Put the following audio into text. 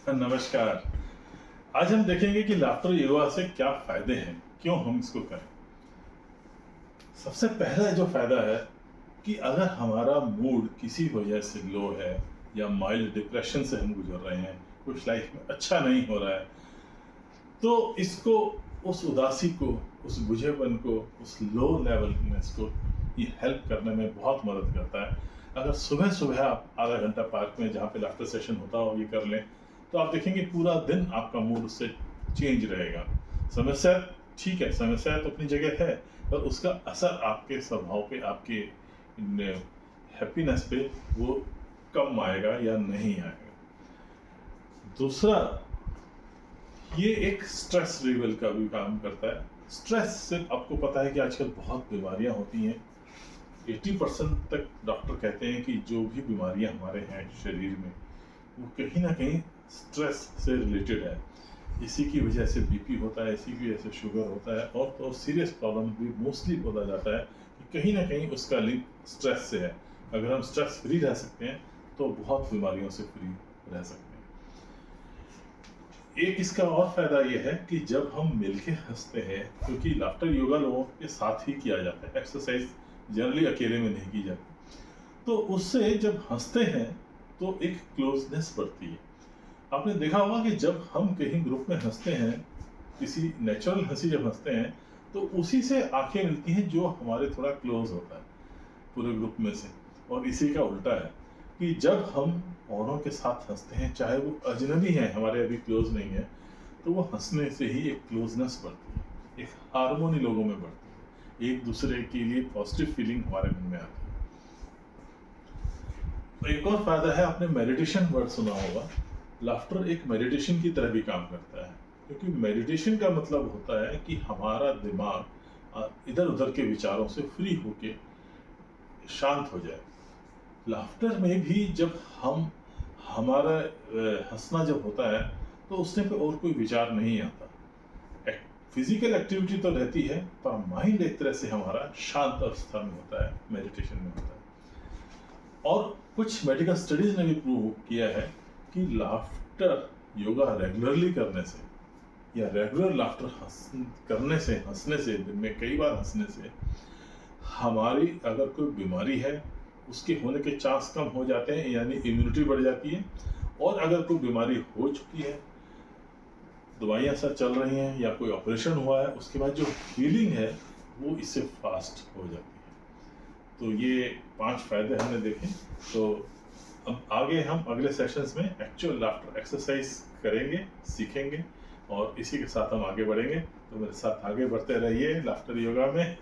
नमस्कार। आज हम देखेंगे कि लाफ्टर योगा से क्या फायदे हैं, क्यों हम इसको करें। सबसे पहला जो फायदा है कि अगर हमारा मूड किसी वजह से लो है या माइल्ड डिप्रेशन से हम गुजर रहे हैं, कुछ लाइफ में अच्छा नहीं हो रहा है, तो इसको, उस उदासी को, उस बुझेपन को, उस लो लेवलनेस को ये हेल्प करने में बहुत मदद करता है। अगर सुबह सुबह आप आधा घंटा पार्क में जहाँ पे लाफ्टर सेशन होता हो ये कर लें, तो आप देखेंगे पूरा दिन आपका मूड उससे चेंज रहेगा। समस्या ठीक है, समस्या तो अपनी जगह है, पर उसका असर आपके स्वभाव पे, आपके हैप्पीनेस पे वो कम आएगा या नहीं आएगा। दूसरा, ये एक स्ट्रेस रिलीवल का भी काम करता है। स्ट्रेस से आपको पता है कि आजकल बहुत बीमारियां होती हैं। 80% तक डॉक्टर कहते हैं कि जो भी बीमारियां हमारे हैं शरीर में, वो कहीं ना कहीं स्ट्रेस से रिलेटेड है। इसी की वजह से बीपी होता है, इसी की वजह से शुगर होता है, और तो सीरियस प्रॉब्लम भी मोस्टली होता जाता है कि कहीं ना कहीं उसका लिंक स्ट्रेस से है। अगर हम स्ट्रेस फ्री रह सकते हैं तो बहुत बीमारियों से फ्री रह सकते हैं। एक इसका और फायदा यह है कि जब हम मिलके हंसते हैं, क्योंकि लाफ्टर योगा लोगों के साथ ही किया जाता है, एक्सरसाइज जनरली अकेले में नहीं की जाती, तो उससे जब हंसते हैं तो एक क्लोजनेस बढ़ती है। आपने देखा होगा कि जब हम कहीं ग्रुप में हंसते हैं, किसी नेचुरल हंसी जब हंसते हैं, तो उसी से आंखें मिलती हैं जो हमारे थोड़ा क्लोज होता है पूरे ग्रुप में से। और इसी का उल्टा है कि जब हम औरों के साथ हंसते हैं, चाहे वो अजनबी हैं, हमारे अभी क्लोज नहीं है, तो वो हंसने से ही एक क्लोजनेस बढ़ती है, एक हार्मोनी लोगों में बढ़ती है, एक दूसरे के लिए पॉजिटिव फीलिंग हमारे मन में आती है। तो एक और फायदा है, आपने मेडिटेशन वर्ड सुना होगा। लाफ्टर एक मेडिटेशन की तरह भी काम करता है, क्योंकि मेडिटेशन का मतलब होता है कि हमारा दिमाग इधर उधर के विचारों से फ्री होके शांत हो जाए। लाफ्टर में भी जब हम, हमारा हंसना जब होता है, तो उसमें पे और कोई विचार नहीं आता। फिजिकल एक्टिविटी तो रहती है, पर माइंड एक तरह से हमारा शांत अवस्था में होता है, मेडिटेशन में होता है। और कुछ मेडिकल स्टडीज ने भी प्रूव किया है कि लाफ्टर योगा रेगुलरली करने से, या रेगुलर लाफ्टर करने से, हंसने से, दिन में कई बार हंसने से, हमारी अगर कोई बीमारी है उसके होने के चांस कम हो जाते हैं, यानी इम्यूनिटी बढ़ जाती है। और अगर कोई बीमारी हो चुकी है, दवाइयाँ सब चल रही हैं, या कोई ऑपरेशन हुआ है, उसके बाद जो हीलिंग है वो इससे फास्ट हो जाती है। तो ये 5 फायदे हमने देखे। तो अब आगे हम अगले सेशंस में एक्चुअल लाफ्टर एक्सरसाइज करेंगे, सीखेंगे, और इसी के साथ हम आगे बढ़ेंगे। तो मेरे साथ आगे बढ़ते रहिए लाफ्टर योगा में।